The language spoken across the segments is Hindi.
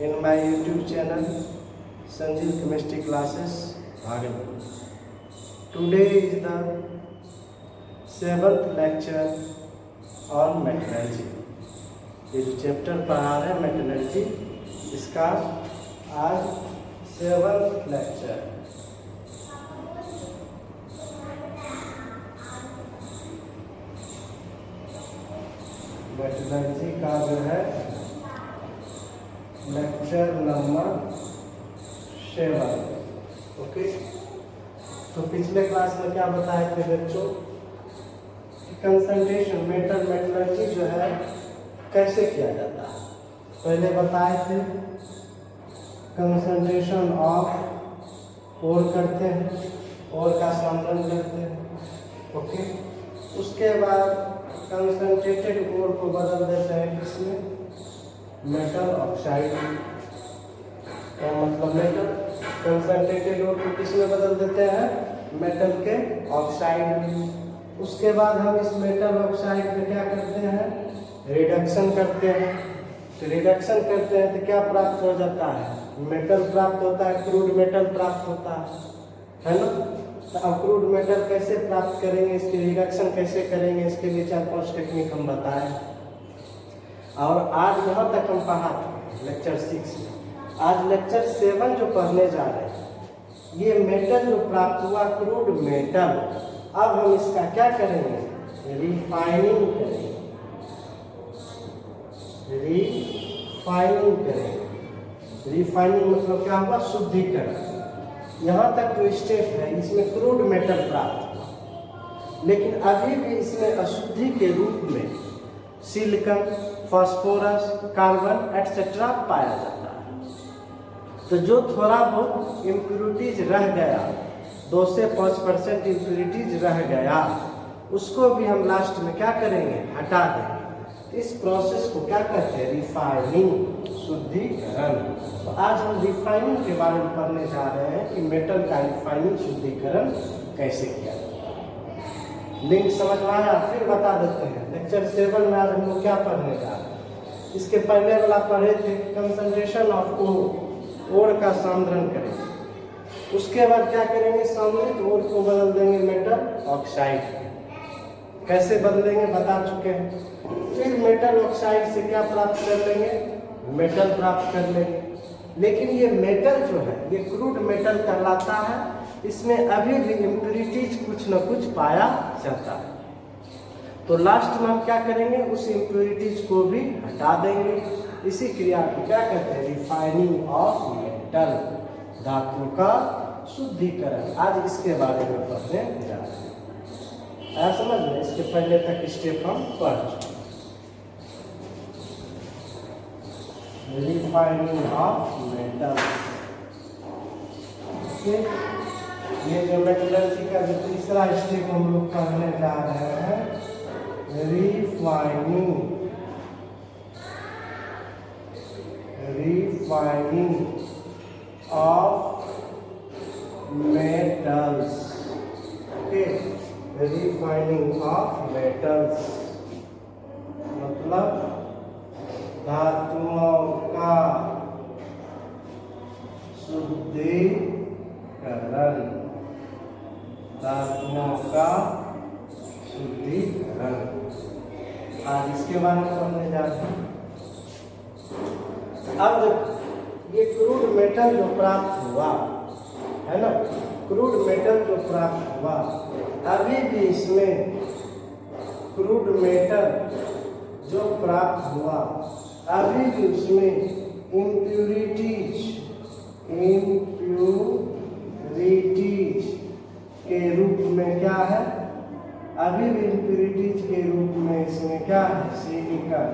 in my YouTube channel Sanjeev Chemistry Classes Bhagalpur. Today is the 7th lecture on metallurgy. ये जो चैप्टर पढ़ा रहे हैं मेटलर्जी, इसका आज 7th लेक्चर। मेटलर्जी का जो है लेक्चर नंबर 7। ओके, तो पिछले क्लास में क्या बताए थे बच्चों? कंसंट्रेशन मेटलर्जी जो है कैसे किया जाता है। पहले बताए थे कंसंट्रेशन ऑफ ओर करते हैं, ओर का सामरण करते हैं। ओके, उसके बाद कंसंट्रेटेड ओर को बदल देते हैं किसमें? Metal oxide. क्या मतलब? मेटल कंसंट्रेटेड ओर को किसमें बदल देते हैं? मेटल के ऑक्साइड में। उसके बाद हम इस मेटल ऑक्साइड में क्या करते हैं? रिडक्शन करते हैं। तो रिडक्शन करते हैं तो क्या प्राप्त हो जाता है? मेटल प्राप्त होता है, क्रूड मेटल प्राप्त होता है ना। तो अब क्रूड मेटल कैसे प्राप्त करेंगे, इसकी रिडक्शन कैसे करेंगे, इसके लिए 4-5 टेक्निक हम बताएं। और आज यहाँ तक हम पढ़ा थे लेक्चर 6 में। आज लेक्चर 7 जो पढ़ने जा रहे हैं, ये मेटल जो प्राप्त हुआ क्रूड मेटल, अब हम इसका क्या करेंगे? रिफाइनिंग करेंगे। रिफाइनिंग करेंगे। रिफाइनिंग मतलब क्या हुआ? शुद्धिकरण। यहाँ तक जो स्टेप है इसमें क्रूड मेटल प्राप्त हुआ, लेकिन अभी भी इसमें अशुद्धि के रूप में सिलिकॉन, फास्फोरस, कार्बन एटसेट्रा पाया जाता है। तो जो थोड़ा बहुत इम्प्यूरिटीज रह गया, 2 से 5% इम्प्यूरिटीज रह गया, उसको भी हम लास्ट में क्या करेंगे? हटा देंगे। इस प्रोसेस को क्या कहते हैं? रिफाइनिंग, शुद्धिकरण। तो आज हम रिफाइनिंग के बारे में पढ़ने जा रहे हैं कि मेटल का रिफाइनिंग, शुद्धिकरण कैसे किया जाता है। लिंक समझ में आया? फिर बता देते हैं लेक्चर 7 में आज हम लोग क्या पढ़ने जा रहे हैं। इसके पहले वाला पढ़े थे कंसंट्रेशन ऑफ ओर का सांद्रण करेंगे। उसके बाद क्या करेंगे? सांद्रित ओर को बदल देंगे मेटल ऑक्साइड। कैसे बदलेंगे बता चुके हैं। फिर मेटल ऑक्साइड से क्या प्राप्त कर लेंगे? मेटल प्राप्त कर लेंगे। लेकिन ये मेटल जो है ये क्रूड मेटल कहलाता है। इसमें अभी भी इम्प्यूरिटीज कुछ न कुछ पाया जाता है। तो लास्ट में हम क्या करेंगे? उस इम्प्यूरिटीज को भी हटा देंगे। इसी क्रिया को क्या कहते हैं? रिफाइनिंग ऑफ मेटल, धातु का शुद्धिकरण। आज इसके बारे में पढ़ने जा रहे हैं। आया समझ में? इसके पहले तक स्टेप हम पढ़ चुके। Refining of metal. ये जो मेटलर्जी का जो तीसरा स्टेप हम लोग पढ़ने जा रहे हैं, refining of metals. Okay, refining of metals मतलब धातुओं का शुद्धिकरण। धातुओं का शुद्धिकरण आज इसके बारे में पढ़ने जा रहे हैं। अब ये क्रूड मेटल जो प्राप्त हुआ है ना, क्रूड मेटल जो प्राप्त हुआ, अभी भी इसमें क्रूड मेटल जो प्राप्त हुआ, अभी भी उसमें इम्प्यूरिटीज के रूप में क्या है? अभी भी इम्प्यूरिटीज के रूप में इसमें क्या है? सिलिकॉन,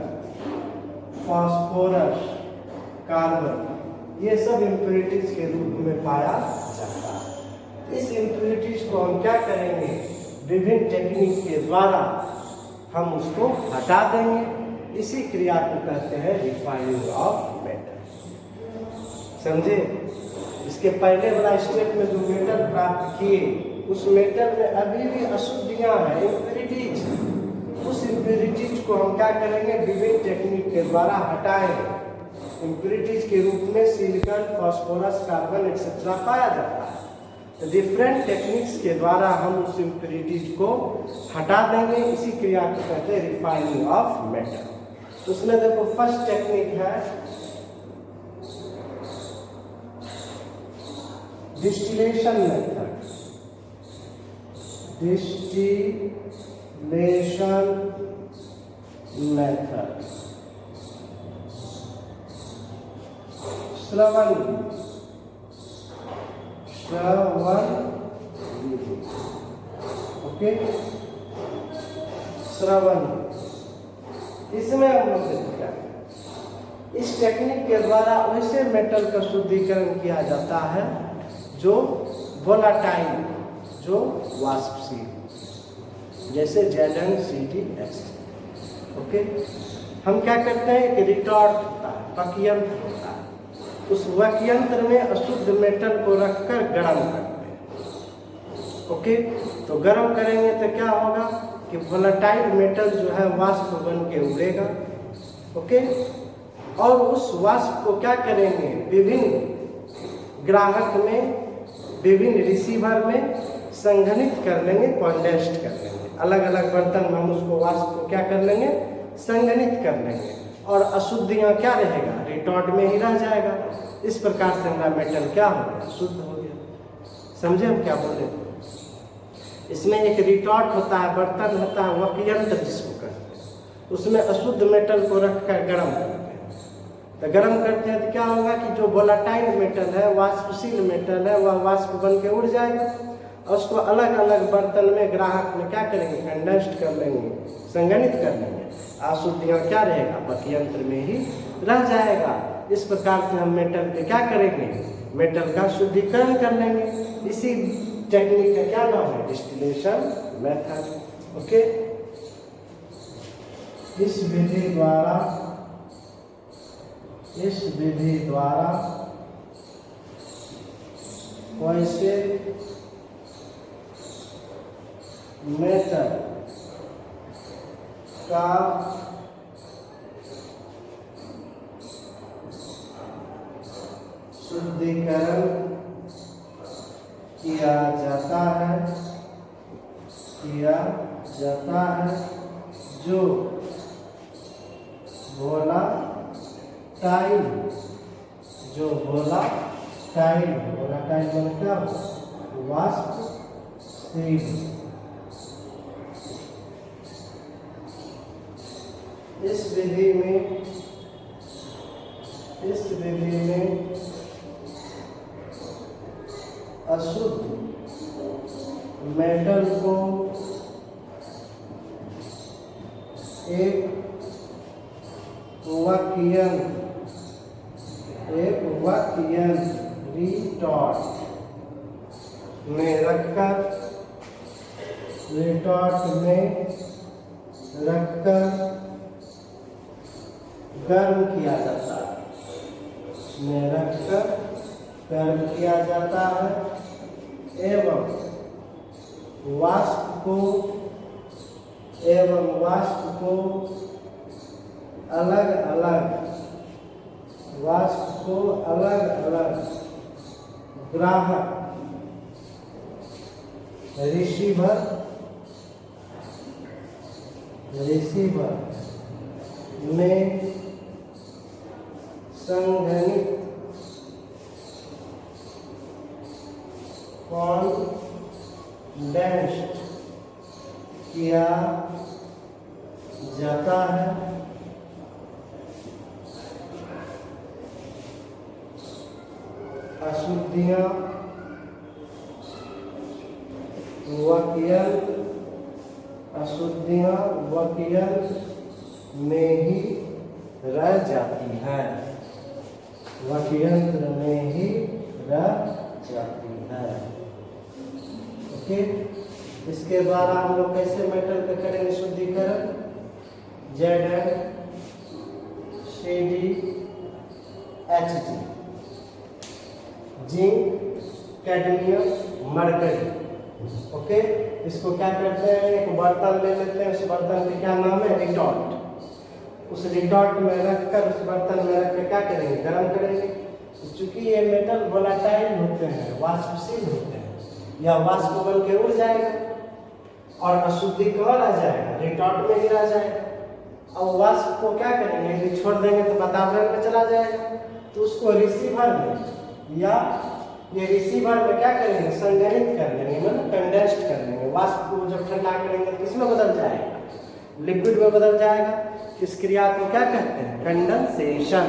फास्फोरस, कार्बन, ये सब इम्प्यूरिटीज के रूप में पाया जाता है। इस इम्प्यूरिटीज को हम क्या करेंगे? विभिन्न टेक्निक के द्वारा हम उसको हटा देंगे। इसी क्रिया को कहते हैं रिफाइनिंग ऑफ मेटल। समझे? इसके पहले वाला स्टेप में जो मेटल प्राप्त किए, उस मेटल में अभी भी अशुद्धियां हैं, इम्प्यूरिटीज। उस इम्प्यूरिटीज को हम क्या करेंगे? विभिन्न टेक्निक के द्वारा हटाएंगे। इम्प्यूरिटीज के रूप में सिलिकॉन, फास्फोरस, कार्बन एक्सेट्रा पाया जाता है। तो डिफरेंट टेक्निक्स के द्वारा हम उस इम्प्यूरिटीज को हटा देंगे। इसी क्रिया को कहते हैं रिफाइनिंग ऑफ मेटल। उसमें देखो फर्स्ट टेक्निक है डिस्टिलेशन मेथड। डिस्टिलेशन मेथड, श्रवण विधि, ओके, श्रवण। इसमें हम लोग देखते हैं इस टेक्निक के द्वारा वैसे मेटल का शुद्धिकरण किया जाता है जो वोलाटाइल, जो वाष्पशील, जैसे ZnCdH। ओके, हम क्या करते हैं, एक रिटॉर्ट होता है, पकयंत्र होता है, उस वकयंत्र में अशुद्ध मेटल को रखकर गर्म करते हैं। ओके, तो गर्म करेंगे तो क्या होगा कि वोलेटाइल मेटल जो है वाष्प बन के उड़ेगा। ओके, और उस वाष्प को क्या करेंगे, विभिन्न ग्राहक में, विभिन्न रिसीवर में संघनित कर लेंगे, कंडेंस्ड कर लेंगे। अलग अलग बर्तन में हम उसको वाष्प को क्या कर लेंगे, संघनित कर लेंगे, और अशुद्धियाँ क्या रहेगा, रिटॉर्ट में ही रह जाएगा। इस प्रकार से हमारा मेटल क्या हो गया, शुद्ध हो गया। समझे हम क्या बोले? इसमें एक रिटॉर्ट होता है, बर्तन होता है, वकयंत्र जिसको कहते हैं, उसमें अशुद्ध मेटल को रखकर गर्म करते हैं। तो गर्म करते हैं तो क्या होगा कि जो वोलेटाइल मेटल है, वाष्पशील मेटल है, वह वाष्प बन के उड़ जाएगा, और उसको अलग अलग बर्तन में ग्राहक में क्या करेंगे, कंडेंस्ड कर लेंगे, संघनित कर लेंगे। अशुद्धियाँ क्या रहेगा, वकयंत्र में ही रह जाएगा। इस प्रकार से हम मेटल पे क्या करेंगे, मेटल का शुद्धिकरण कर लेंगे। इसी टेक्निक का क्या नाम है, डिस्टिलेशन मेथड। ओके, इस विधि द्वारा वैसे मेटल का शुद्धिकरण किया जाता है जो वोलाटाइल मतलब क्या, वाष्पशील। इस विधि में अशुद्ध मेटल को एक वकयंत्र रिटॉर्ट में रखकर गर्म किया जाता है, एवं वाष्प को अलग अलग ग्राहक, रिसीवर में संघनित कंडेंस्ड किया जाता है। अशुद्धियाँ वकयंत्र में ही रह जाती है, ओके। इसके द्वारा हम लोग कैसे मेटल का करेंगे शुद्धिकरण, ZnCdHd, zinc, cadmium, mercury. Okay, इसको क्या करते हैं, एक बर्तन ले लेते हैं, उस बर्तन का क्या नाम है, रिटॉर्ट। उस रिटॉर्ट में रखकर उस बर्तन में रख कर क्या करेंगे, गर्म करेंगे। चूंकि ये मेटल वोलाटाइल होते हैं, वाष्पशील होते हैं, या वाष्प बन के उड़ जाएगा और अशुद्धि कहाँ रह जाएगा, रिटॉर्ट में ही रह जाएगा। अब वाष्प को क्या करेंगे, यदि छोड़ देंगे तो वातावरण में चला जाएगा, तो उसको रिसीवर में या ये रिसीवर में क्या करेंगे, संग्रहित कर लेंगे, मतलब कंडेंस्ड कर लेंगे। वाष्प को जब ठंडा करेंगे तो किसमें बदल जाएगा, लिक्विड में बदल जाएगा। इस क्रिया को क्या कहते हैं, कंडेंसेशन।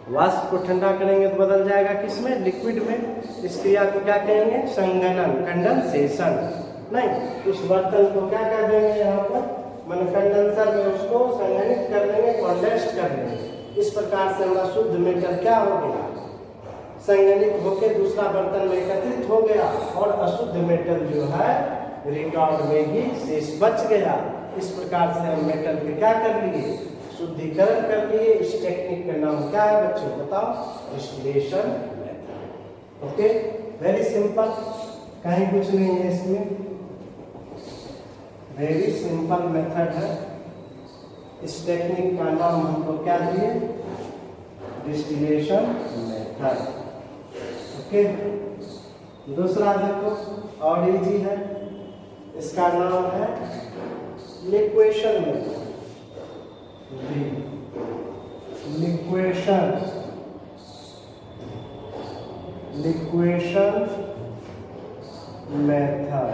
वाष्प को ठंडा करेंगे तो बदल जाएगा किसमें, लिक्विड में। इस क्रिया को क्या कहेंगे, संघनन, कंडेंसेशन। नहीं, उस बर्तन को क्या कर देंगे यहाँ पर, मन कंडेंसर में उसको संघनित कर देंगे, कंडेंस्ड कर देंगे। इस प्रकार से हमारा शुद्ध मेटल क्या हो गया, संघनित होकर दूसरा बर्तन में एकत्रित हो गया, और अशुद्ध मेटल जो है रिकॉर्ड में ही शेष बच गया। इस प्रकार से हम मेटल के क्या कर लिए, शुद्धिकरण कर लिए। इस टेक्निक का नाम क्या है बच्चों, बताओ, distillation method. Okay, very simple, कहीं कुछ नहीं है इसमें, वेरी सिंपल मेथड है। इस टेक्निक का नाम हमको क्या दिए, डिस्टिलेशन मेथड। ओके, दूसरा देखो और इजी है, इसका नाम है लिक्वेशन मेथड। लिक्वेशन मेथड,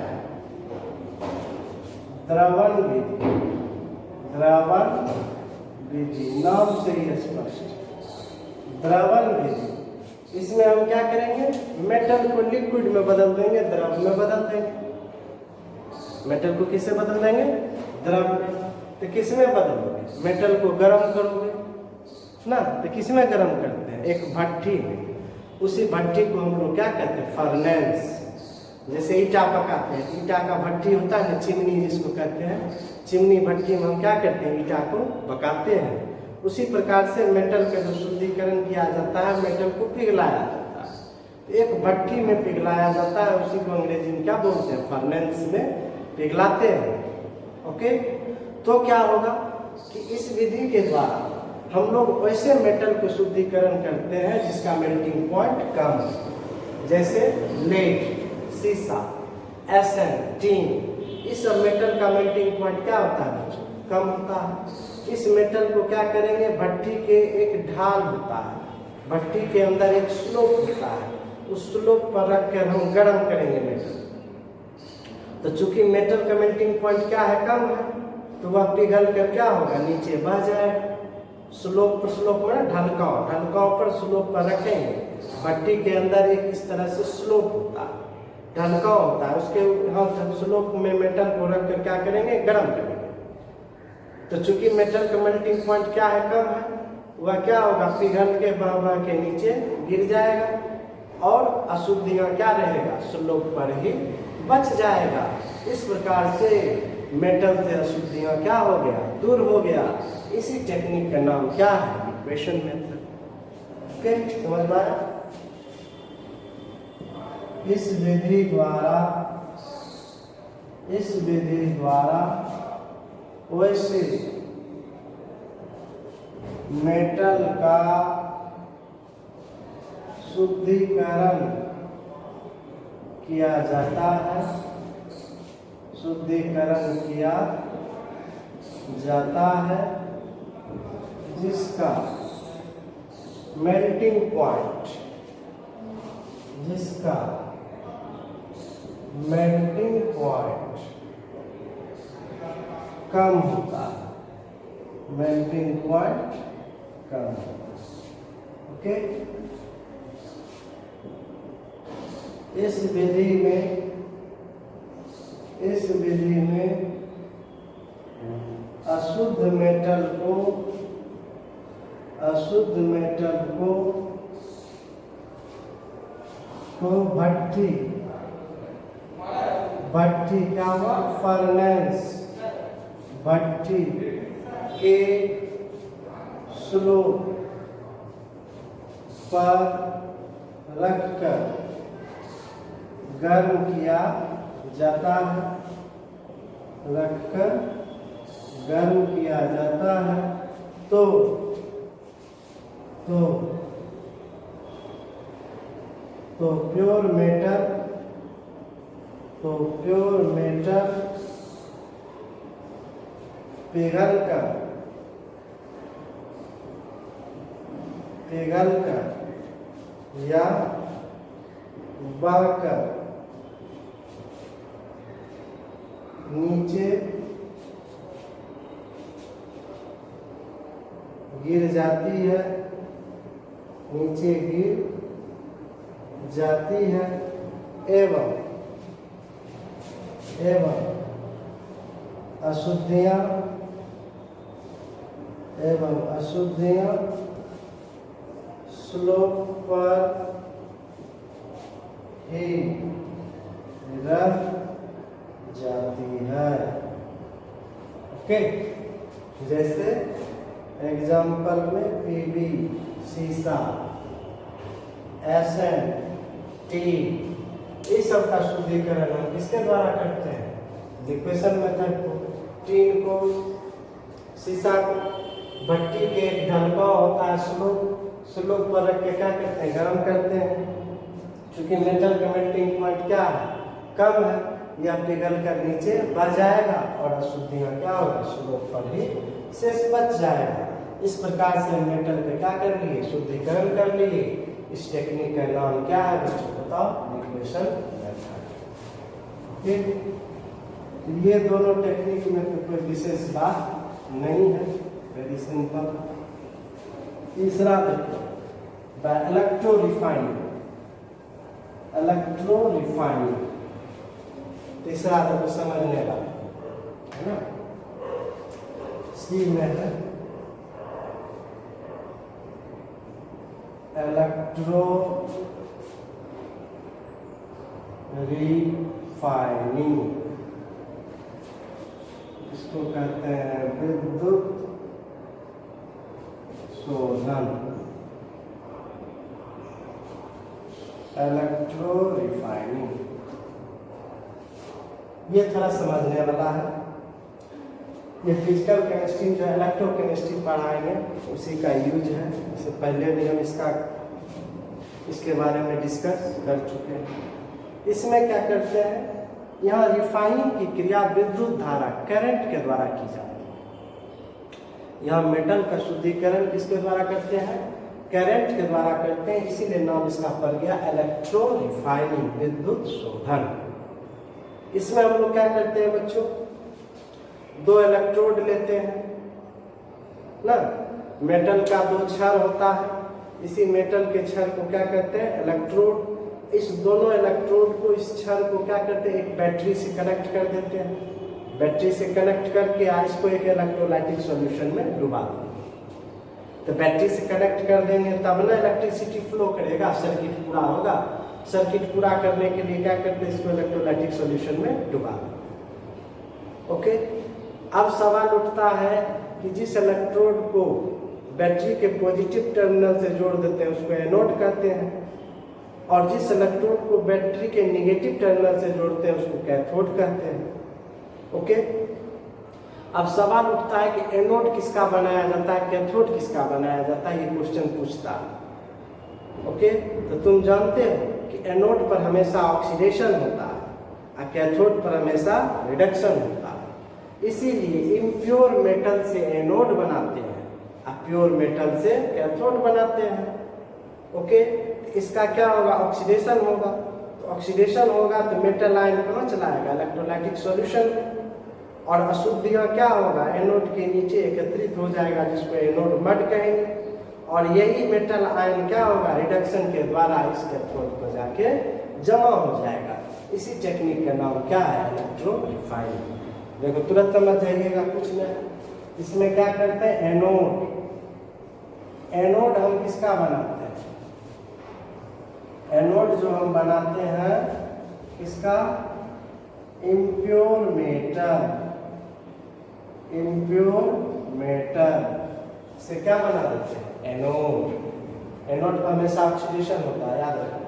द्रवण विधि, द्रवण विधि नाम से ही स्पष्ट, द्रवण विधि। इसमें हम क्या करेंगे, मेटल को लिक्विड में बदल देंगे, द्रव में बदल देंगे। मेटल को किससे बदल देंगे, द्रव में। तो किसमें बदलोगे, मेटल को गर्म करोगे ना, तो किसमें गर्म करते हैं, एक भट्ठी में। उसी भट्ठी को हम लोग क्या कहते हैं, फर्नेस। जैसे ईटा पकाते हैं, ईटा का भट्ठी होता है, चिमनी जिसको कहते हैं, चिमनी भट्ठी में हम क्या करते हैं, ईटा को पकाते हैं। उसी प्रकार से मेटल का जो शुद्धिकरण किया जाता है, मेटल को पिघलाया जाता है। एक भट्ठी में पिघलाया जाता है, उसी को अंग्रेजी में क्या बोलते हैं, फर्नेस में पिघलाते हैं। ओके, तो क्या होगा कि इस विधि के द्वारा हम लोग वैसे मेटल को शुद्धिकरण करते हैं जिसका मेल्टिंग पॉइंट कम है, जैसे लेड, सीसा, एसन, टीन। इस सब मेटल का मेल्टिंग पॉइंट क्या होता है बच्चों, कम होता है। इस मेटल को क्या करेंगे, भट्ठी के एक ढाल होता है, भट्ठी के अंदर एक स्लोप होता है, उस स्लोप पर रखकर हम गर्म करेंगे मेटल। तो चूंकि मेटल का मेल्टिंग पॉइंट क्या है, कम है, तो वह पिघल कर क्या होगा, नीचे बह जाएगा। स्लोप पर, स्लोप में ढलकाव, ढलकाव पर स्लोप पर रखेंगे। भट्टी के अंदर एक इस तरह से स्लोप होता है, ढलकाव होता है, उसके यहाँ स्लोप में मेटल को रख कर क्या करेंगे, गर्म करेंगे। तो चूंकि मेटल का मेल्टिंग पॉइंट क्या है, कम है, वह क्या होगा, पिघल के बह बह के नीचे गिर जाएगा और अशुद्धियाँ क्या रहेगा, स्लोप पर ही बच जाएगा। इस प्रकार से मेटल से अशुद्धियाँ क्या हो गया, दूर हो गया। इसी टेक्निक का नाम क्या है, लिक्वेशन मेथड। ओके, समझ में आया। इस विधि द्वारा वैसे मेटल का शुद्धिकरण किया जाता है, शुद्धिकरण किया जाता है, जिसका मेल्टिंग पॉइंट, जिसका मेल्टिंग पॉइंट कम होता है, मेल्टिंग पॉइंट कम होता है। ओके, इस विधि में अशुद्ध मेटल को भट्ठी क्या हुआ, फर्नेस, भट्ठी के स्लोप पर रखकर गर्म किया जाता है, रखकर गर्म किया जाता है तो प्योर मेटल पिघलकर या बहकर नीचे गिर जाती है एवं अशुद्धियां स्लोप पर ही रह जाती है। ओके, जैसे एग्जाम्पल में पीबी, सीसा, एसएन, टी, इस सब का शुद्धिकरण हम किसके द्वारा करते हैं? लिक्वेशन मेथड को। टीन को, सीसा को भट्टी के एक ढलका होता है, स्लोप पर रख के क्या करते हैं? गर्म करते हैं। क्योंकि मेटल का मेल्टिंग पॉइंट क्या है? कम है, यह पिघल कर नीचे बढ़ जाएगा और अशुद्धियां क्या होगा? स्लोप पर ही शेष बच जाएगा। इस प्रकार से मेटल पे क्या कर लिए? शुद्धिकरण कर लिए। इस टेक्निक का नाम क्या है बच्चों? बताओ। Liquation method. ठीक, ये दोनों टेक्निक में तो कोई विशेष बात नहीं है, वेरी सिंपल। तीसरा देखो, इलेक्ट्रो रिफाइनिंग। तीसरा तो समझने वाला है ना। सी में है इलेक्ट्रो रिफाइनिंग, इसको कहते हैं विद्युत शोधन। इलेक्ट्रो रिफाइनिंग ये थोड़ा समझने वाला है। ये फिजिकल केमिस्ट्री जो है, इलेक्ट्रोकेमिस्ट्री पढ़ाएंगे, उसी का यूज है। इससे पहले भी हम इसके बारे में डिस्कस कर चुके हैं। इसमें क्या करते हैं? यहाँ रिफाइनिंग की क्रिया विद्युत धारा, करंट के द्वारा की जाती है। यहाँ मेटल का शुद्धिकरण किसके द्वारा करते हैं? करंट के द्वारा करते हैं, इसीलिए नाम इसका पड़ गया इलेक्ट्रो रिफाइनिंग, विद्युत शोधन। इसमें हम लोग क्या करते हैं बच्चों? 2 इलेक्ट्रोड लेते हैं ना, मेटल का 2 छड़ होता है। इसी मेटल के छड़ को क्या करते हैं? इलेक्ट्रोड। इस दोनों इलेक्ट्रोड को, इस छड़ को क्या करते हैं? एक बैटरी से कनेक्ट कर देते हैं। बैटरी से कनेक्ट करके इसको एक इलेक्ट्रोलाइटिक सॉल्यूशन में डुबा देंगे। तो बैटरी से कनेक्ट कर देंगे तब ना इलेक्ट्रिसिटी फ्लो करेगा, सर्किट पूरा होगा। सर्किट पूरा करने के लिए क्या करते हैं? इसको इलेक्ट्रोलाइटिक सॉल्यूशन में डुबा देंगे। ओके, अब सवाल उठता है कि जिस इलेक्ट्रोड को बैटरी के पॉजिटिव टर्मिनल से जोड़ देते हैं उसको एनोड कहते हैं, और जिस इलेक्ट्रोड को बैटरी के नेगेटिव टर्मिनल से जोड़ते हैं उसको कैथोड कहते हैं। ओके, अब सवाल उठता है कि एनोड किसका बनाया जाता है, कैथोड किसका बनाया जाता है? ये क्वेश्चन पूछता है। ओके, तो तुम जानते हो कि एनोड पर हमेशा ऑक्सीडेशन होता है और कैथोड पर हमेशा रिडक्शन होता है। इसीलिए इम्प्योर मेटल से एनोड बनाते हैं और प्योर मेटल से कैथोड बनाते हैं। ओके, इसका क्या होगा? ऑक्सीडेशन होगा। तो ऑक्सीडेशन होगा तो मेटल आयन कहाँ चलाएगा? इलेक्ट्रोलाइटिक सॉल्यूशन में। और अशुद्धियाँ क्या होगा? एनोड के नीचे एकत्रित हो जाएगा, जिसको एनोड मड कहेंगे। और यही मेटल आयन क्या होगा? रिडक्शन के द्वारा इस कैथोड पर जाके जमा हो जाएगा। इसी टेक्निक का नाम क्या है? Electro refining. देखो तुरंत समझ जाइएगा, कुछ नहीं। इसमें क्या करते हैं? एनोड हम किसका बनाते हैं? एनोड जो हम बनाते हैं किसका? इम्प्योर मेटल से क्या बना देते हैं? एनोड। एनोड पर हमेशा ऑक्सीडेशन होता है, याद रखना।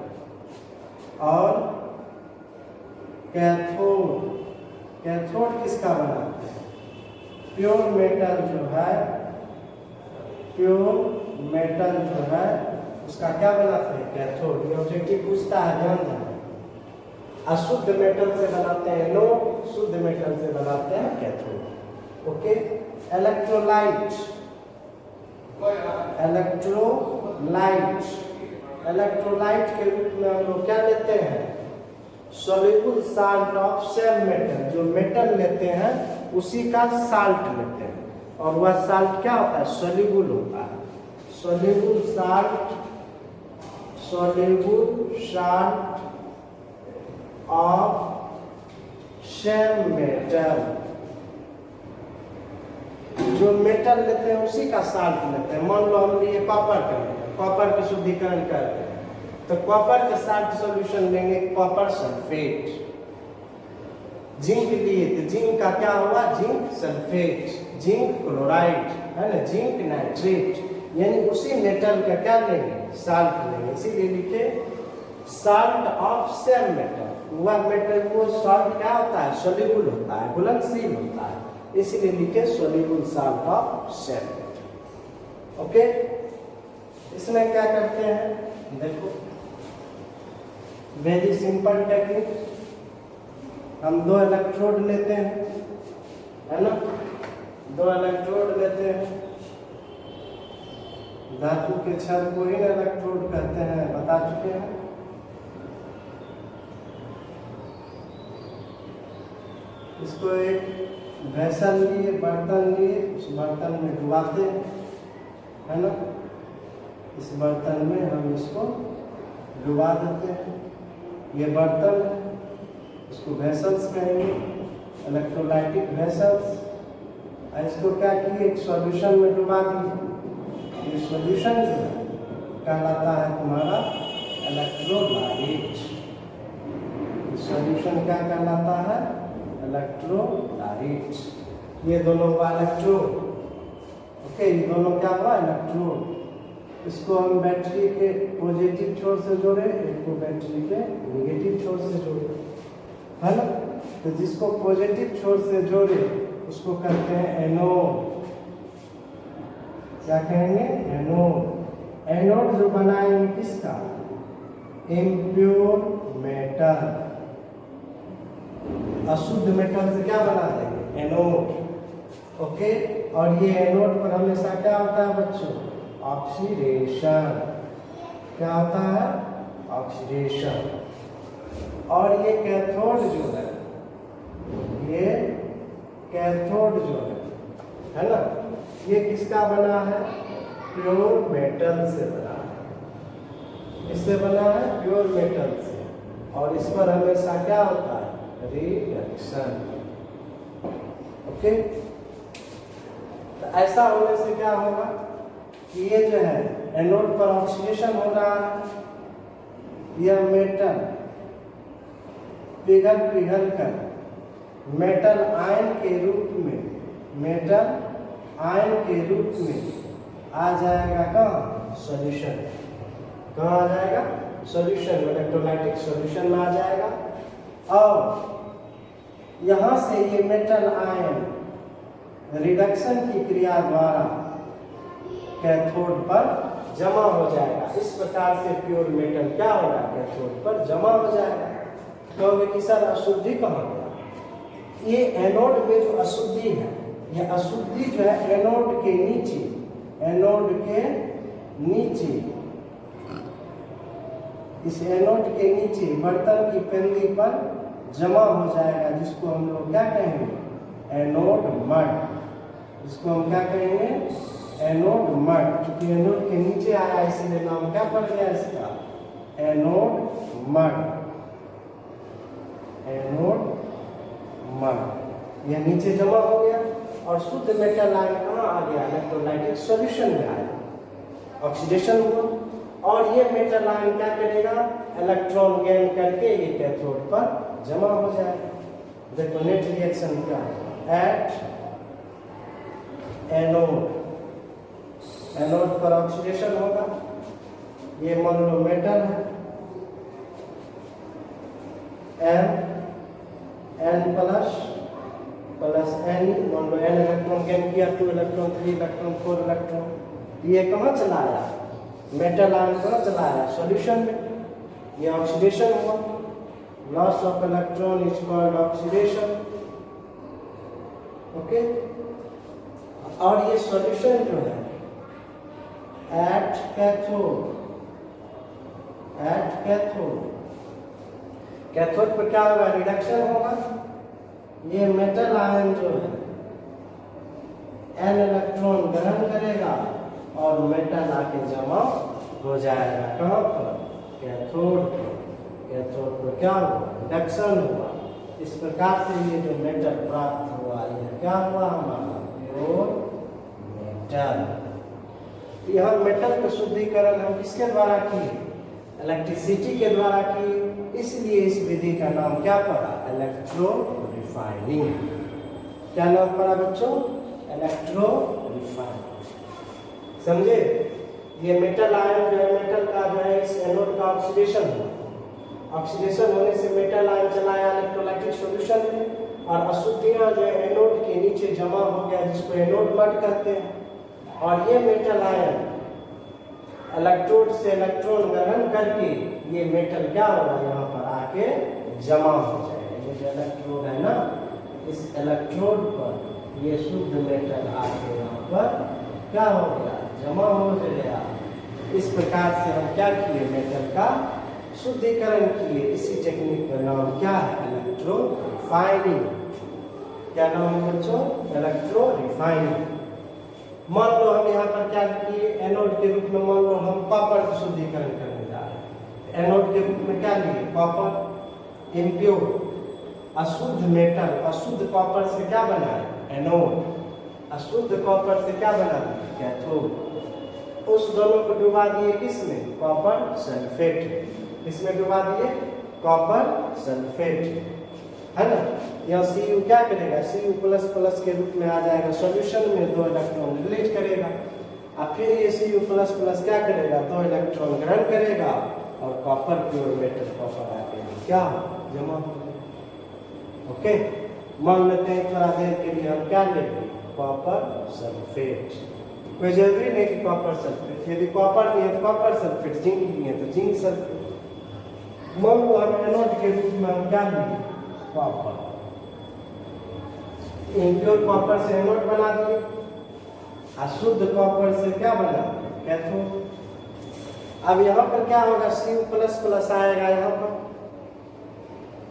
और कैथोड किसका बनाते हैं? प्योर मेटल जो है, प्योर मेटल जो है उसका क्या बनाते हैं? कैथोड। ये ऑब्जेक्टिव पूछता है, ध्यान देना। अशुद्ध मेटल से बनाते हैं एनोड, शुद्ध मेटल से बनाते हैं cathode. Okay. Electrolyte, electrolyte, electrolyte के रूप में हम लोग क्या लेते हैं? Soluble salt of same metal. जो मेटल लेते हैं उसी का साल्ट लेते हैं, और वह साल्ट क्या होता है? सोल्यूबल होता है। Soluble salt, soluble salt of same metal. जो मेटल लेते हैं उसी का साल्ट लेते हैं। मान लो हम लिए कॉपर का मेटल, कॉपर का शुद्धिकरण करते हैं, तो कॉपर का साल्ट सॉल्यूशन लेंगे कॉपर सल्फेट। जिंक लिए तो जिंक का क्या हुआ? जिंक सल्फेट, जिंक क्लोराइड, है ना, जिंक नाइट्रेट। यानी उसी मेटल का क्या लेंगे? साल्ट लेंगे। इसीलिए लिखे साल्ट ऑफ सेम मेटल। वह मेटल, वो साल्ट क्या होता है? सोल्यूबल होता है, घुलनशील होता है, इसीलिए लिखे soluble salt of same metal. Okay. इसमें क्या करते हैं देखो, वेरी सिंपल टेक्निक। हम दो इलेक्ट्रोड लेते हैं, है ना, दो इलेक्ट्रोड लेते हैं। धातु के छड़ को ही इलेक्ट्रोड कहते हैं, बता चुके हैं। इसको एक वेसल लिए, बर्तन लिए, उस बर्तन में डुबाते हैं, है ना। इस बर्तन में हम इसको डुबा देते हैं। ये बर्तन है, इसको वेसल्स कहेंगे, इलेक्ट्रोलाइटिक वेसल्स। इसको क्या किए? एक सॉल्यूशन में डुबा दिए। ये सॉल्यूशन जो है कहलाता है तुम्हारा इलेक्ट्रोलाइट। सॉल्यूशन क्या कहलाता है? इलेक्ट्रोलाइट। ये दोनों हुआ इलेक्ट्रोड। ओके, ये दोनों क्या हुआ? इलेक्ट्रोड। इसको हम बैटरी के पॉजिटिव छोर से जोड़े, एक को बैटरी के नेगेटिव छोर से जोड़े, है ना। तो जिसको पॉजिटिव छोर से जोड़े उसको कहते हैं एनोड। क्या कहेंगे? एनोड। एनोड जो बनाएंगे किसका? Impure metal. अशुद्ध मेटल से क्या बना देंगे? एनोड। ओके। और ये एनोड पर हमेशा क्या होता है बच्चों? ऑक्सीडेशन। क्या होता है? ऑक्सीडेशन। और ये कैथोड जो है, ये कैथोड जो है ना, ये किसका बना है? प्योर मेटल से बना है। इससे बना है प्योर मेटल से। और इस पर हमेशा क्या होता है? रिडक्शन। ओके। तो ऐसा होने से क्या होगा कि ये जो है एनोड पर ऑक्सीडेशन हो रहा है, यह मेटल पिघल कर मेटल आयन के रूप में, मेटल आयन के रूप में आ जाएगा कहाँ? सॉल्यूशन। कहाँ आ जाएगा? सॉल्यूशन, इलेक्ट्रोलाइटिक सॉल्यूशन में आ जाएगा। और यहाँ से ये मेटल आयन रिडक्शन की क्रिया द्वारा कैथोड पर जमा हो जाएगा। इस प्रकार से प्योर मेटल क्या होगा? कैथोड पर जमा हो जाएगा। कहोगे कि सर अशुद्धि कहाँ गया? ये एनोड में जो अशुद्धि है, ये अशुद्धि जो है एनोड के नीचे, एनोड के नीचे, इस एनोड के नीचे बर्तन की पेंदी पर जमा हो जाएगा, जिसको हम लोग क्या कहेंगे? Anode mud. इसको हम क्या कहेंगे? Anode mud. क्योंकि एनोड के नीचे आया इसलिए नाम क्या पड़ गया इसका? Anode mud. Anode mud. यह नीचे जमा हो गया और शुद्ध मेटल आयन कहाँ आ गया? इलेक्ट्रोलाइटिक सॉल्यूशन में आया, ऑक्सीडेशन हुआ। और ये मेटल आयन क्या करेगा? इलेक्ट्रॉन गेन करके ये कैथोड पर जमा हो जाएगा। देखो नेट रिएक्शन क्या है? एट एनोड, एनोड पर ऑक्सीडेशन होगा। ये मान लो मेटल है, एन प्लस एन, मान लो एन इलेक्ट्रॉन गेन किया, 2 इलेक्ट्रॉन, 3 इलेक्ट्रॉन, 4 इलेक्ट्रॉन। ये कहाँ चला आया? मेटल आयन कहाँ चला आया? सॉल्यूशन में। ये ऑक्सीडेशन हुआ। Loss of electron is called oxidation. Okay. और ये सॉल्यूशन जो है एट कैथोड, कैथोड पर क्या होगा? रिडक्शन होगा। ये मेटल आयन जो है एन इलेक्ट्रॉन ग्रहण करेगा और मेटल आके जमा हो जाएगा। कहाँ पर? कैथोड पर। कैथोड पर क्या हुआ? रिडक्शन हुआ। इस प्रकार से ये जो मेटल प्राप्त हुआ, यह क्या हुआ हमारा? Pure metal. यह मेटल का शुद्धिकरण हम किसके द्वारा किए? इलेक्ट्रिसिटी के द्वारा किए। इसलिए इस विधि का नाम क्या पड़ा? Electro refining. क्या नाम पड़ा बच्चों? Electro refining. समझे? ये मेटल आयन जो है, मेटल का जो है इस एनोड का ऑक्सीडेशन हुआ। ऑक्सीडेशन होने से मेटल आयन चला आया इलेक्ट्रोलाइटिक सॉल्यूशन में, और अशुद्धियां जो है एनोड के नीचे जमा हो गया, जिसको एनोड मड कहते हैं। और ये मेटल आयन इलेक्ट्रोड से इलेक्ट्रॉन ग्रहण करके ये मेटल क्या होगा? यहाँ पर आके जमा हो जाएगा। ये जो इलेक्ट्रोड है ना, इस इलेक्ट्रोड पर ये शुद्ध मेटल आके यहाँ पर क्या हो गया? जमा हो गया। इस प्रकार से हम क्या किए? मेटल का शुद्धिकरण किए। इसी टेक्निक का नाम क्या है? Electro refining. क्या नाम है बच्चों? Electro refining. मान लो हम यहाँ पर क्या किए? एनोड के रूप में मान लो हम कॉपर का शुद्धिकरण करने जा रहे हैं। एनोड के रूप में क्या लिए? कॉपर। इम्प्योर, अशुद्ध मेटल, अशुद्ध कॉपर से क्या बना है? एनोड। अशुद्ध कॉपर से क्या बना है? कैथोड। उस दोनों को डुबा दिए किसमें? Copper sulphate. किसमें डुबा दिए? कॉपर सल्फेट, है ना। यहाँ Cu क्या करेगा? Cu प्लस प्लस के रूप में आ जाएगा सॉल्यूशन में, 2 इलेक्ट्रॉन रिलीज करेगा। और फिर ये Cu प्लस प्लस क्या करेगा? 2 इलेक्ट्रॉन ग्रहण करेगा और कॉपर प्योर मेटल कॉपर आके क्या जमा हो जाएगा। ओके, मान लेते हैं थोड़ा देर के लिए हम क्या लेंगे? Copper sulphate. कोई जरूरी नहीं कि कॉपर सल्फेट, यदि कॉपर नहीं है तो कॉपर सल्फेट, जिंक नहीं है तो जिंक सल्फेट। मान लो हम एनोड के रूप में हम क्या लेंगे? कॉपर। इम्प्योर कॉपर से एनोड बना दिए, अशुद्ध कॉपर से क्या बना? कैथोड। अब यहाँ पर क्या होगा? Cu प्लस प्लस आएगा यहाँ पर।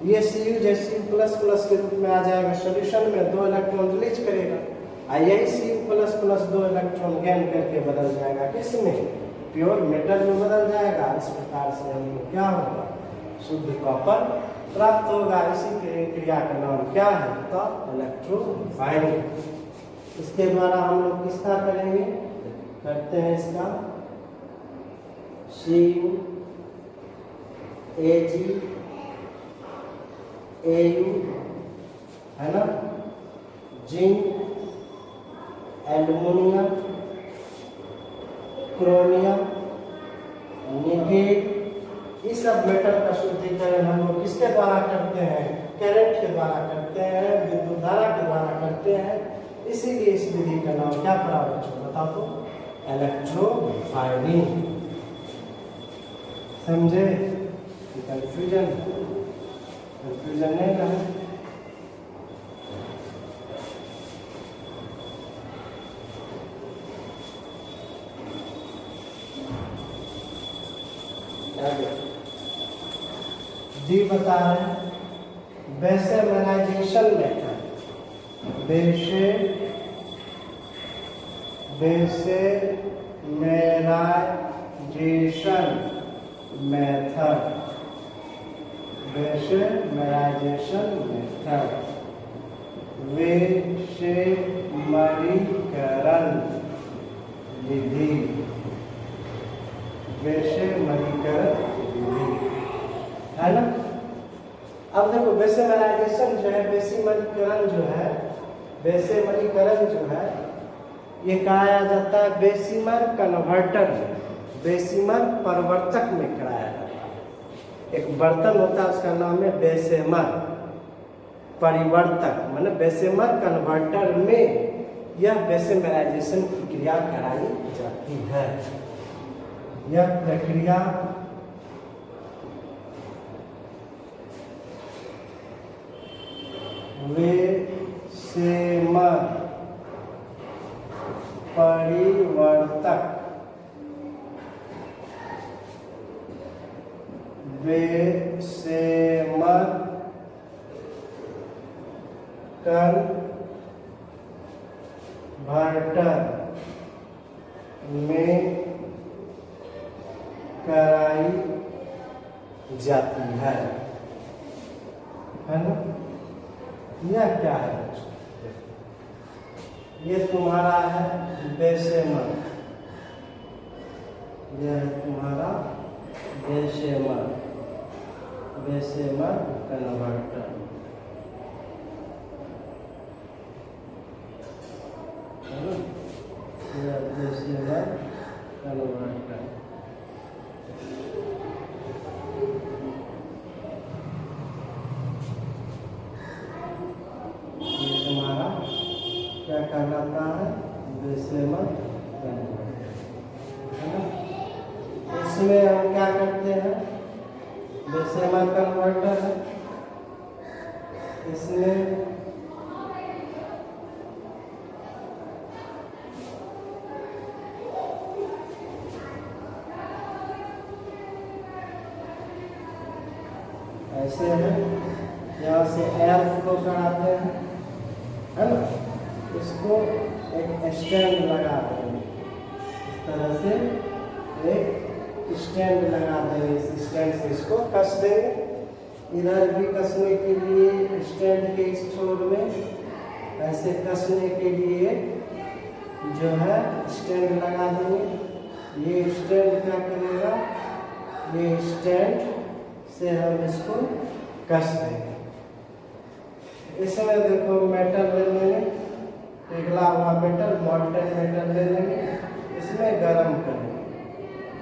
ये Cu जैसे प्लस प्लस के रूप में आ जाएगा सॉल्यूशन में, 2 इलेक्ट्रॉन रिलीज करेगा। और यही Cu plus plus 2 electron gain करके बदल जाएगा किसमें? प्योर मेटल में बदल जाएगा। इस प्रकार से हमको क्या होगा? शुद्ध कॉपर प्राप्त होगा। इसी क्रिया का नाम क्या है? तो इलेक्ट्रो रिफाइनिंग। इसके द्वारा हम लोग किस तरह करेंगे? करते हैं इसका Cu, Ag, Au, है ना, जिंक, एल्युमिनियम, क्रोमियम, निकेल, इस सब मेटल का शुद्धिकरण हम लोग किसके द्वारा करते हैं? करंट के द्वारा करते हैं, विद्युत धारा के द्वारा करते हैं। इसीलिए इस विधि का नाम क्या पड़ा बच्चों? बता तो? Electro refining. समझे? कंफ्यूजन नहीं रहे। डी बता रहे हैं बेसेमराइजेशन मेथड। बेसेमराइजेशन मेथड। बेसेमराइजेशन मेथड, बेसेमरीकरण विधि। बेसेमरीकरण विधि, है ना। अब देखो बेसेमराइजेशन जो है, बेसेमरीकरण जो है, बेसेमरीकरण जो है ये कराया जाता है बेसिमर कन्वर्टर में, बेसिमर परिवर्तक में कराया जाता है। एक बर्तन होता है उसका नाम है बेसेमर, परिवर्तक माने बेसेमर कन्वर्टर में यह बेसेमराइजेशन प्रक्रिया कराई जाती है। यह प्रक्रिया बेसेमर परिवर्तक बेसेमर कन्वर्टर में कराई जाती है ना। यह क्या है? ये तुम्हारा है बेसेमर, यह है तुम्हारा बेसेमर कन्वर्टर। यह बेसेमर कन्वर्टर। क्या कहलाता है? बेसेमर कन्वर्टर, है ना। इसमें हम क्या करते हैं? बेसेमर कन्वर्टर है, इसमें ऐसे है, यहाँ से एयर फ्लो कराते हैं, है ना। इसको एक स्टैंड लगा देंगे, इस तरह से एक स्टैंड लगा देंगे। इस स्टैंड से इसको कस देंगे। इधर भी कसने के लिए स्टैंड के इस छोर में ऐसे कसने के लिए जो है स्टैंड लगा देंगे। ये स्टैंड क्या करेगा? ये स्टैंड से हम इसको कस देंगे। इसमें देखो मेटल ले लेंगे, पिघला हुआ मेटल, मॉल्टन मेटल ले लेंगे, इसमें गर्म करेंगे।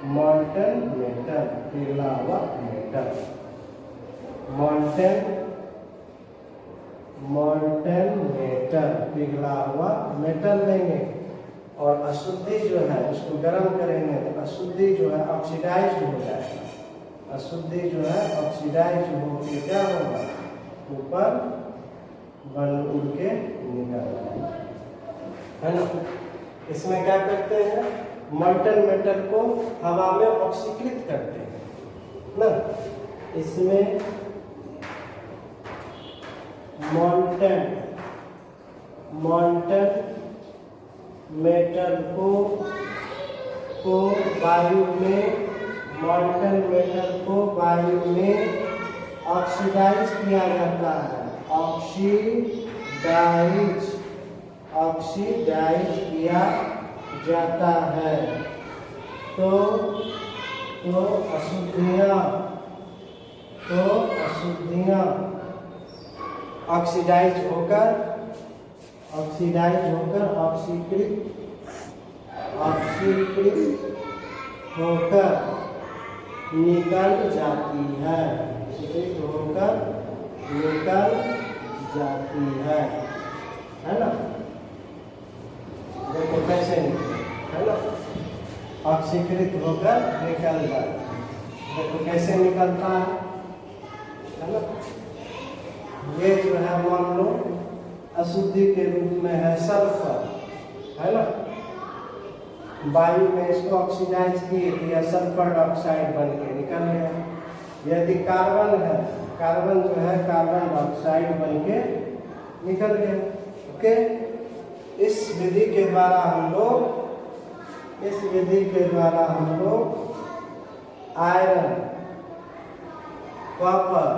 मॉल्टन मेटल, पिघला हुआ मेटल, मॉल्टन मेटल, पिघला हुआ मेटल लेंगे और अशुद्धि जो है उसको गर्म करेंगे तो अशुद्धि जो है ऑक्सीडाइज्ड हो जाएगा। अशुद्धि जो है ऑक्सीडाइज होकर क्या होगा? ऊपर बन उड़ के निकल जाएगा, है ना। इसमें क्या करते हैं? मॉल्टन मेटल को हवा में ऑक्सीकृत करते हैं ना। इसमें मॉल्टन मेटल को वायु में मॉल्टन मेटल को वायु में ऑक्सीडाइज किया जाता है। ऑक्सीडाइज किया जाता है तो अशुद्धियाँ ऑक्सीडाइज होकर ऑक्सीकृत होकर निकल जाती है। है ना। देखो कैसे निकले, है ना। ऑक्सीकृत होकर निकल जाती है। देखो कैसे निकलता है ना। ये जो है मान लो अशुद्धि के रूप में है सल्फर, है ना। वायु में इसको ऑक्सीडाइज किए तो यह सल्फर डाइऑक्साइड बन के निकल गया। यदि कार्बन है, कार्बन जो है कार्बन डाइऑक्साइड बन के निकल गया। ओके। इस विधि के द्वारा हम लोग आयरन, कॉपर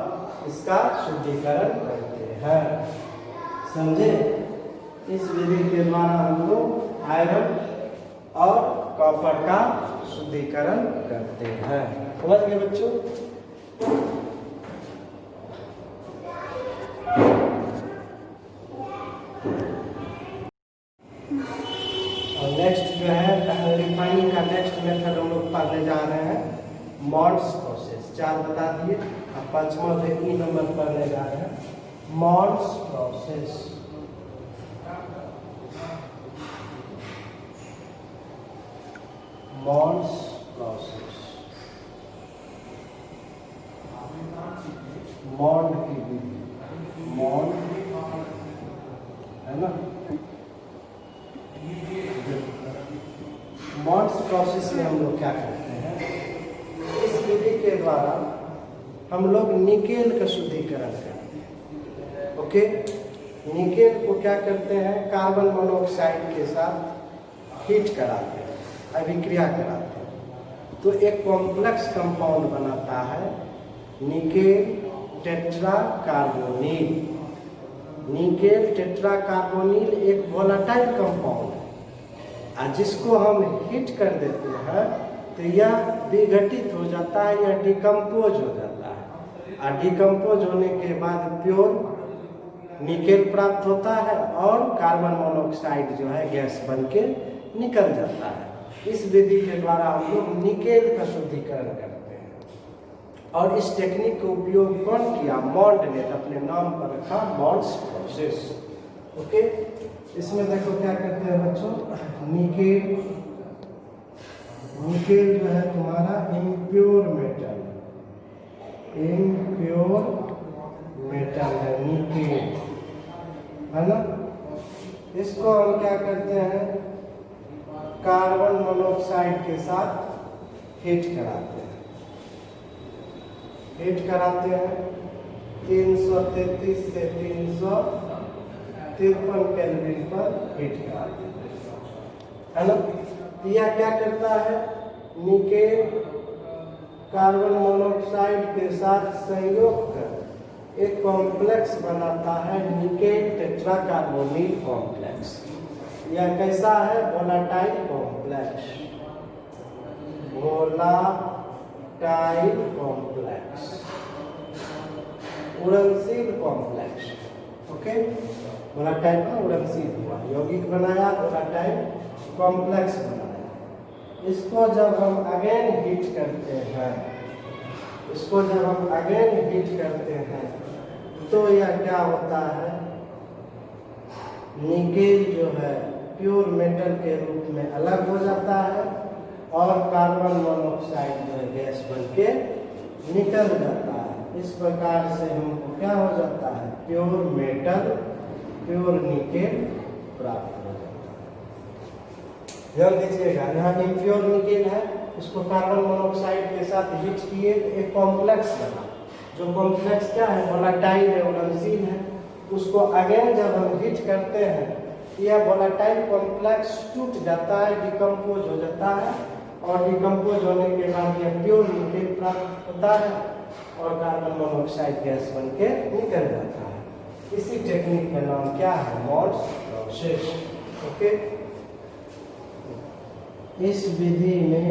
इसका शुद्धिकरण करते हैं। समझे? इस विधि के द्वारा हम लोग आयरन और कॉपर का शुद्धिकरण करते हैं। समझ गए बच्चों? और नेक्स्ट जो है रिफाइनिंग का नेक्स्ट मेथड हम लोग पढ़ने जा रहे हैं मॉड्स प्रोसेस। 4 बता दिए, अब 5वां नंबर पढ़ने जा रहे हैं मॉन्स प्रोसेस। मॉन्स प्रोसेस, मॉन्ड की विधि, मॉन्ड है ना। मॉन्स प्रोसेस में हम लोग क्या करते हैं, इस विधि के द्वारा हम लोग निकेल का शुद्धिकरण करते हैं। ओके, निकेल को क्या करते हैं, कार्बन मोनोऑक्साइड के साथ हीट कराते हैं, अभिक्रिया कराते हैं, तो एक कॉम्प्लेक्स कंपाउंड बनाता है nickel tetra carbonyl. Nickel tetra carbonyl एक वोलेटाइल कंपाउंड है, और जिसको हम हीट कर देते हैं तो यह विघटित हो जाता है या डिकम्पोज हो जाता है, और डिकम्पोज होने के बाद प्योर निकेल प्राप्त होता है और कार्बन मोनोऑक्साइड जो है गैस बन के निकल जाता है। इस विधि के द्वारा हम लोग निकेल का शुद्धिकरण करते हैं, और इस टेक्निक का उपयोग कौन किया, मॉन्ड ने अपने नाम पर रखा, मॉन्स प्रोसेस। ओके, इसमें देखो क्या करते हैं बच्चों, निकेल, निकेल जो है तुम्हारा इम्प्योर मेटल, इम्प्योर मेटल है निकेल, है ना। इसको हम क्या करते हैं, कार्बन मोनोऑक्साइड के साथ हीट कराते हैं, हीट कराते हैं 333 से 353 केल्विन पर हीट कराते हैं, है ना। यह क्या करता है, निकेल कार्बन मोनोऑक्साइड के साथ संयोग कर एक कॉम्प्लेक्स बनाता है, निकेल टेट्रा कार्बोनिल कॉम्प्लेक्स। यह कैसा है, वोलेटाइल कॉम्प्लेक्स, वोलेटाइल कॉम्प्लेक्स, उड़नशील कॉम्प्लेक्स। ओके, वोलेटाइल का उड़नशील हुआ, यौगिक बनाया, वोलेटाइल कॉम्प्लेक्स बनाया। इसको जब हम अगेन हीट करते हैं, इसको जब हम अगेन हीट करते हैं तो यह क्या होता है, निकेल जो है प्योर मेटल के रूप में अलग हो जाता है, और कार्बन मोनोऑक्साइड जो है गैस बन के निकल जाता है। इस प्रकार से हमको क्या हो जाता है, प्योर मेटल, प्योर निकेल प्राप्त हो जाता है। ध्यान दीजिएगा, यहाँ इम्प्योर निकेल है, इसको कार्बन मोनोऑक्साइड के साथ हीट किए, एक कॉम्प्लेक्स बना, जो कॉम्प्लेक्स क्या है, वोलेटाइल है, उड़नशील है। उसको अगेन जब हम हीट करते हैं, यह वोलेटाइल कॉम्प्लेक्स टूट जाता है, डिकम्पोज हो जाता है, और डिकम्पोज होने के बाद यह प्योर निकेल प्राप्त होता है, और कार्बन मोनोऑक्साइड गैस बन के निकल जाता है। इसी टेक्निक का नाम क्या है, मॉन्स प्रोसेस। ओके, इस विधि में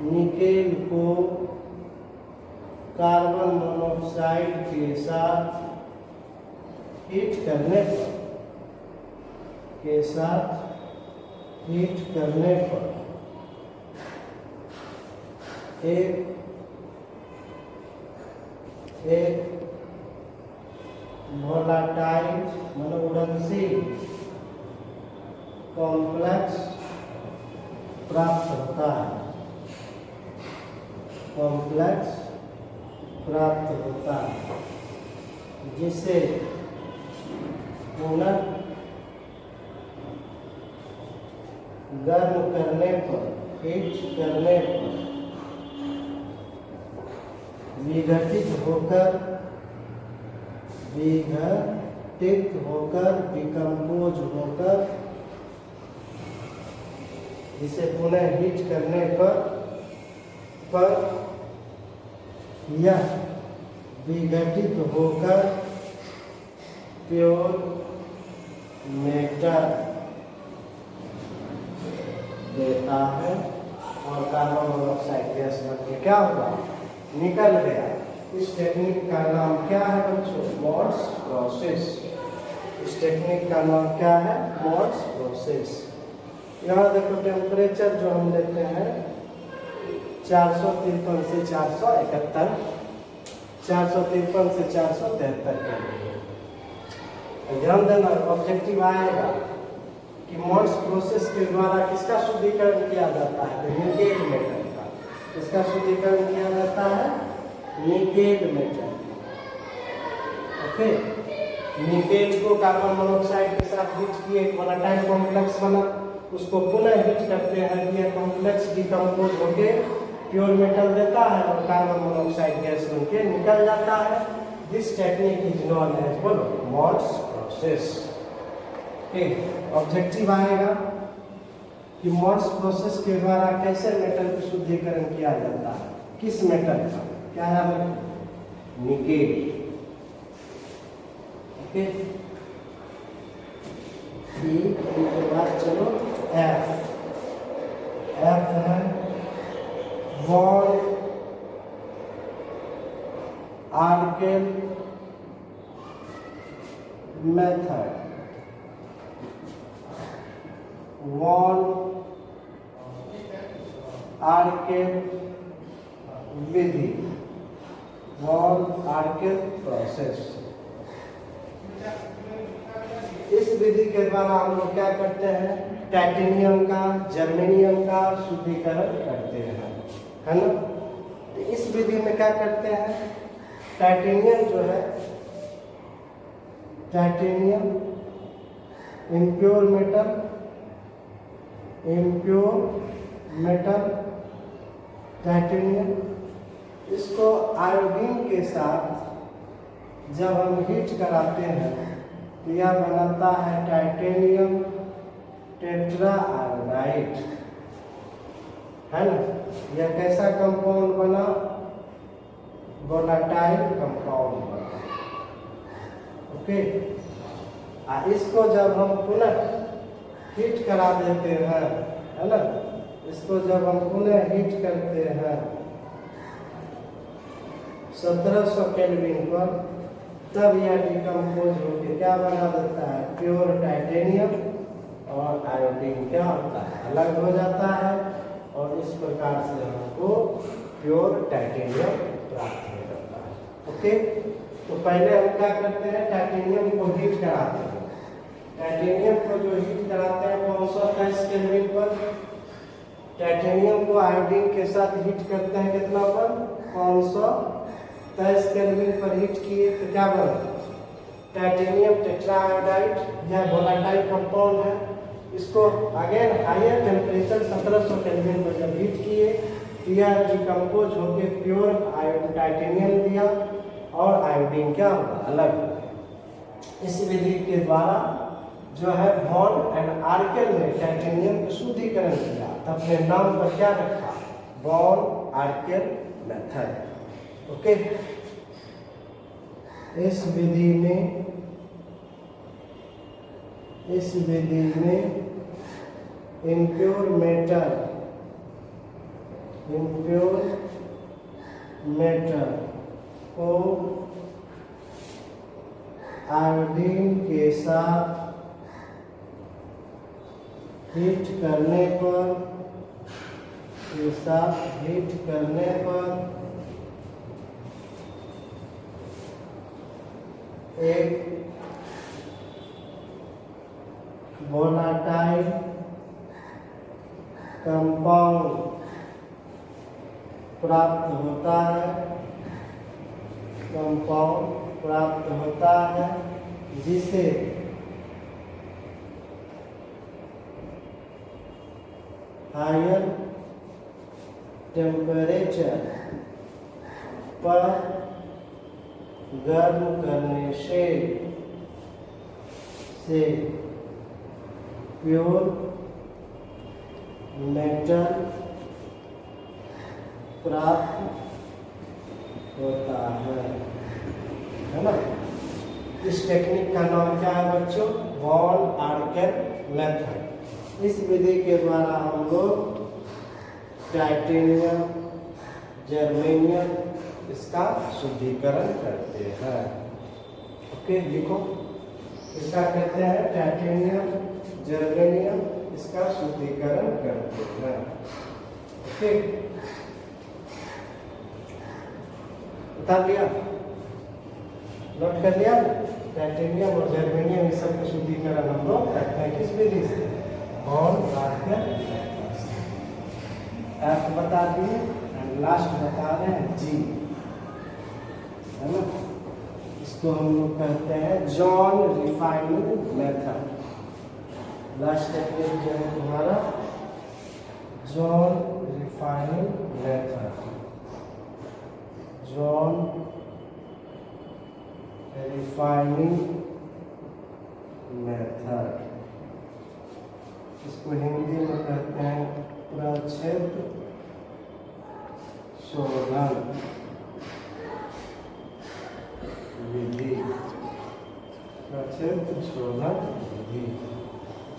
निकेल को कार्बन मोनोऑक्साइड के साथ हीट करने पर एक वोलेटाइल उड़नशील कॉम्प्लेक्स प्राप्त होता है, कॉम्प्लेक्स प्राप्त होता है, जिसे पुनः गर्म करने पर, हीट करने पर विघटित होकर डिकम्पोज होकर, जिसे पुनः हीट करने पर यह विघटित होकर प्योर मेटल देता है, और कार्बन मोनोऑक्साइड गैस बन के क्या होगा, निकल गया। इस टेक्निक का नाम क्या है बच्चों, मॉन्स प्रोसेस। इस टेक्निक का नाम क्या है, मॉन्स प्रोसेस। यहाँ देखो टेम्परेचर जो हम लेते हैं 453 से 471, 453 से 473 केल्विन। ध्यान देना, ऑब्जेक्टिव आएगा कि मोल्स प्रोसेस के द्वारा किसका शुद्धिकरण किया जाता है? निकेल मेटल का। किसका शुद्धिकरण किया जाता है? Nickel metal. ओके, निकेल को कार्बन मोनोऑक्साइड के साथ हीट किए, एक वोलेटाइल कॉम्प्लेक्स बना, उसको पुनः हीट करते हैं, यह कॉम्प्लेक्स डिकम्पोज होके प्योर मेटल देता है और कार्बन मोनोऑक्साइड गैस बन के निकल जाता है। This technique is known as बोलो मोल्स प्रोसेस। ऑब्जेक्टिव आएगा कि मोल्स प्रोसेस के द्वारा कैसे मेटल का शुद्धिकरण किया जाता है? किस मेटल का? क्या है? निकेल। ओके, इनके बाद चलो एफ है वॉन आर्केल मेथड। वॉन आर्केल विधि, वॉन आर्केल प्रोसेस। इस विधि के द्वारा हम लोग क्या करते हैं? टाइटेनियम का, जर्मेनियम का शुद्धिकरण करते हैं, है ना? तो इस विधि में क्या करते हैं? टाइटेनियम जो है, टाइटेनियम इम्प्योर मेटल टाइटेनियम, इसको आयोडीन के साथ जब हम हीट कराते हैं तो यह बनाता है टाइटेनियम टेट्रा आयोडाइड, है ना? यह कैसा कंपाउंड बना? वोलेटाइल कंपाउंड बना। ओके, इसको जब हम पुनः हीट करा देते हैं, है ना? इसको जब हम पुनः हीट करते हैं 1700 केल्विन पर, तब यह डिकम्पोज होकर क्या बना देता है? प्योर टाइटेनियम, और आयोडीन क्या होता है? अलग हो जाता है, और इस प्रकार से हमको प्योर टाइटेनियम प्राप्त हो जाता है। ओके, तो पहले हम क्या करते हैं? टाइटेनियम को हीट कराते हैं। टाइटेनियम को जो हीट कराते हैं 523 केल्विन पर, टाइटेनियम को आयोडीन के साथ हीट करते हैं कितना पर? 523 केल्विन पर हीट किए तो क्या बना? Titanium tetra iodide. यह वोलेटाइल कंपाउंड है। इसको अगेन हायर टेम्परेचर 1700 केल्विन पर जब हीट किए तो यह डिकम्पोज होकर प्योर टाइटेनियम दिया, और आयोडीन क्या होगा? अलग। इस विधि के द्वारा जो है वॉन एंड आर्केल ने टाइटेनियम का शुद्धिकरण किया, तो अपने नाम पर क्या रखा? Von आर्केल method. ओके, इस विधि में इम्प्योर मेटल को आयोडीन के साथ हीट करने पर एक वोलेटाइल कंपाउंड प्राप्त होता है, जिसे हायर टेम्परेचर पर गर्म करने से प्योर मेटल प्राप्त होता है ना? इस टेक्निक का नाम क्या है बच्चों? Von आर्केल method. इस विधि के द्वारा हम लोग टाइटेनियम, जर्मेनियम इसका शुद्धिकरण करते हैं। ओके, लिखो, इसका कहते हैं टाइटेनियम, जर्मेनियम इसका शुद्धिकरण करते हैं। ओके, कर लिया, नोट कर लिया ना। टाइटेनियम और जर्मेनियम इस सब को शुद्धिकरण हम लोग करते हैं किस विधि से, बॉन्ड काटकर। एफ बता दिए एंड लास्ट बता रहे हैं जी, है ना। इसको हम लोग कहते हैं John refining method. Last technique जो है तुम्हारा John refining method, John refining method. इसको हिंदी में कहते हैं प्रक्षेप शोधन विधि, प्रक्षेप शोधन विधि,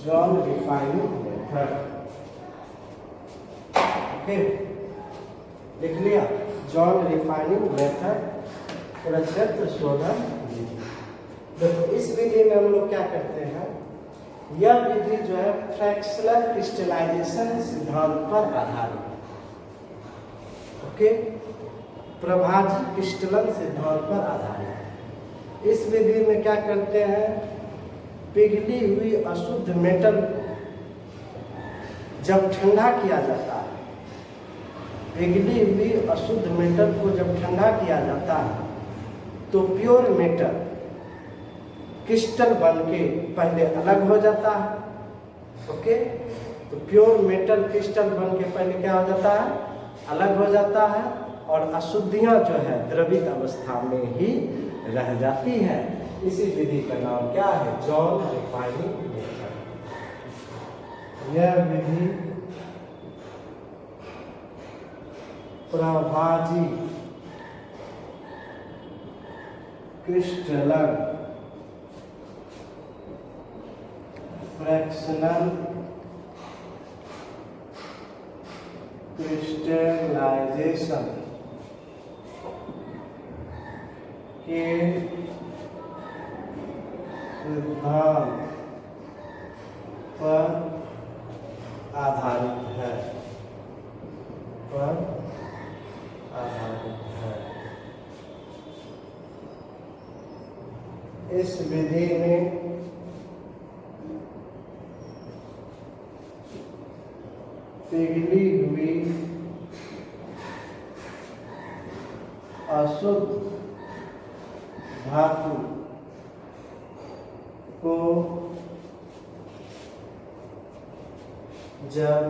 जॉन रिफाइनिंग मेथड। ओके, लिख लिया, जॉन रिफाइनिंग मेथड, प्रक्षेप शोधन विधि। देखो इस विधि में हम लोग क्या करते हैं, यह विधि जो है फ्रैक्शनल क्रिस्टलाइजेशन सिद्धांत पर आधारित है। ओके, प्रभाजी क्रिस्टलन सिद्धांत पर आधारित है। इस विधि में क्या करते हैं, पिघली हुई अशुद्ध मेटल जब ठंडा किया जाता है, पिघली हुई अशुद्ध मेटल को जब ठंडा किया जाता है तो प्योर मेटल क्रिस्टल बन के पहले अलग हो जाता है। ओके, तो प्योर मेटल क्रिस्टल बन के पहले क्या हो जाता है, अलग हो जाता है, और अशुद्धियां जो है द्रवित अवस्था में ही रह जाती है। इसी विधि का नाम क्या है, जॉन रिफाइनिंग मेथड। यह विधि प्रभाजी क्रिस्टलन फ्रैक्शनल क्रिस्टलाइजेशन के सिद्धांत पर आधारित है, पर आधारित है। इस विधि में पिघली हुई अशुद्ध धातु को जब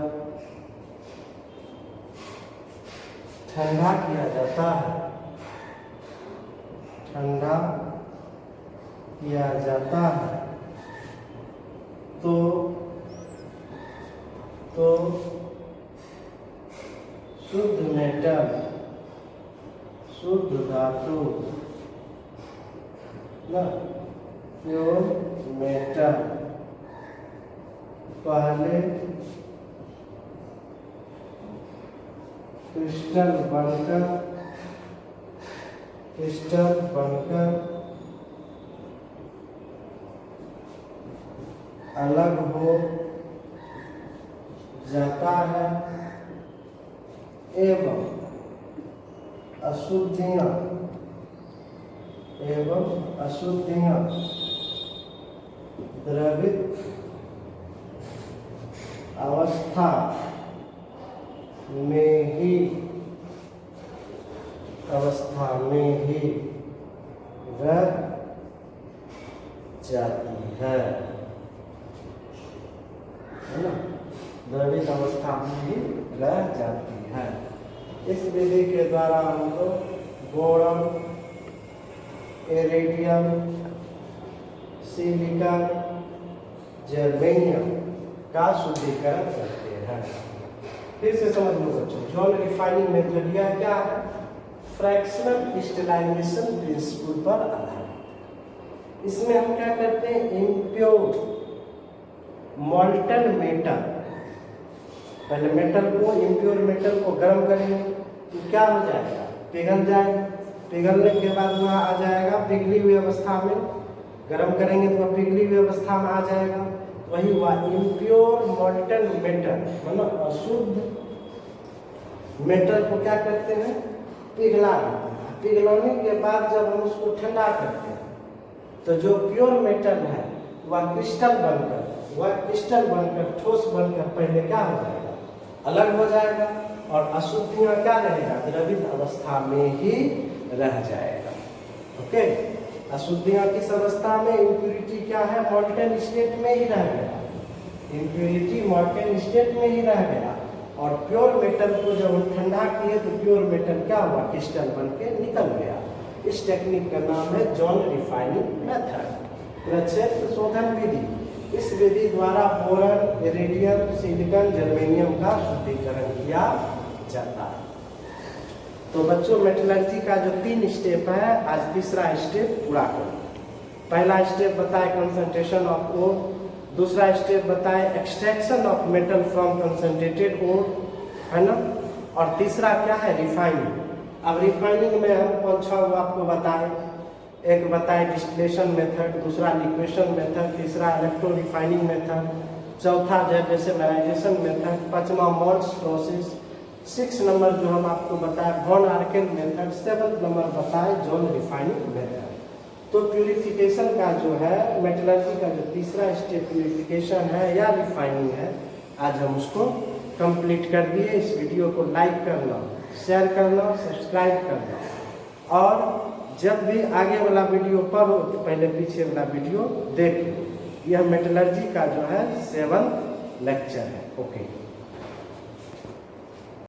ठंडा किया जाता है, ठंडा किया जाता है तो शुद्ध मेटल, शुद्ध धातु ना, प्योर मेटल पहले क्रिस्टल बनकर अलग हो जाता है एवं अशुद्धियां द्रवित अवस्था में ही रह जाती है ना, द्रवित अवस्था में ही रह जाती है। इस विधि के द्वारा हम लोग बोरॉन, इरिडियम, सिलिकॉन, जर्मेनियम का शुद्धिकरण करते हैं। फिर से समझ लो बच्चों, जॉन रिफाइनिंग मेथड यह क्या है, फ्रैक्शनल क्रिस्टलाइजेशन प्रिंसिपल पर आधारित। इसमें हम क्या करते हैं, इम्प्योर मॉल्टन मेटल, पहले मेटल को, इम्प्योर मेटल को गर्म करेंगे तो क्या हो जाएगा, पिघल जाएगा। पिघलने के बाद वह आ जाएगा पिघली हुई अवस्था में, गर्म करेंगे तो वह पिघली हुई अवस्था में आ जाएगा। वही हुआ इम्प्योर मॉल्टन मेटल, मतलब अशुद्ध मेटल को क्या करते हैं, पिघला देते हैं। पिघलाने के बाद जब हम उसको ठंडा करते हैं तो जो प्योर मेटल है वह क्रिस्टल बनकर ठोस बनकर पहले क्या हो जाएगा, अलग हो जाएगा, और अशुद्धियाँ क्या रहेगा, द्रवित अवस्था में ही रह जाएगा। ओके, अशुद्धियाँ किस अवस्था में, इम्प्यूरिटी क्या है, मॉल्टेन स्टेट में ही रह गया, इम्प्यूरिटी मॉल्टेन स्टेट में ही रह गया, और प्योर मेटल को जब हम ठंडा किए तो प्योर मेटल क्या हुआ, क्रिस्टल बन के निकल गया। इस टेक्निक का नाम है जॉन रिफाइनिंग मेथड, प्रक्षेत्र शोधन विधि। इस विधि द्वारा बोरन, इरिडियम, सिलिकॉन, जर्मेनियम का शुद्धिकरण किया जाता है। तो बच्चों मेटलर्जी का जो 3 स्टेप है, आज तीसरा स्टेप पूरा करो। पहला स्टेप बताए कंसंट्रेशन ऑफ ओर, दूसरा स्टेप बताए extraction of metal from concentrated ore, है ना, और तीसरा क्या है, रिफाइनिंग। अब रिफाइनिंग में हम 5-6 आपको बताए, एक बताए डिस्टिलेशन मेथड, दूसरा लिक्वेशन मेथड, तीसरा इलेक्ट्रो रिफाइनिंग मेथड, चौथा डेसिमराइजेशन मेथड, 5वां मोल्ड्स प्रोसेस, 6 नंबर जो हम आपको बताए वॉन आर्केन मेथड, 7 नंबर बताए जॉन रिफाइनिंग मेथड। तो प्यूरिफिकेशन का जो है, मेटलर्जी का जो तीसरा स्टेप प्यूरिफिकेशन है या रिफाइनिंग है, आज हम उसको कंप्लीट कर दिए। इस वीडियो को लाइक करना, शेयर करना, सब्सक्राइब करना, और जब भी आगे वाला वीडियो पढ़ो तो पहले पीछे वाला वीडियो देखो। यह मेटलर्जी का जो है 7वां लेक्चर है। ओके।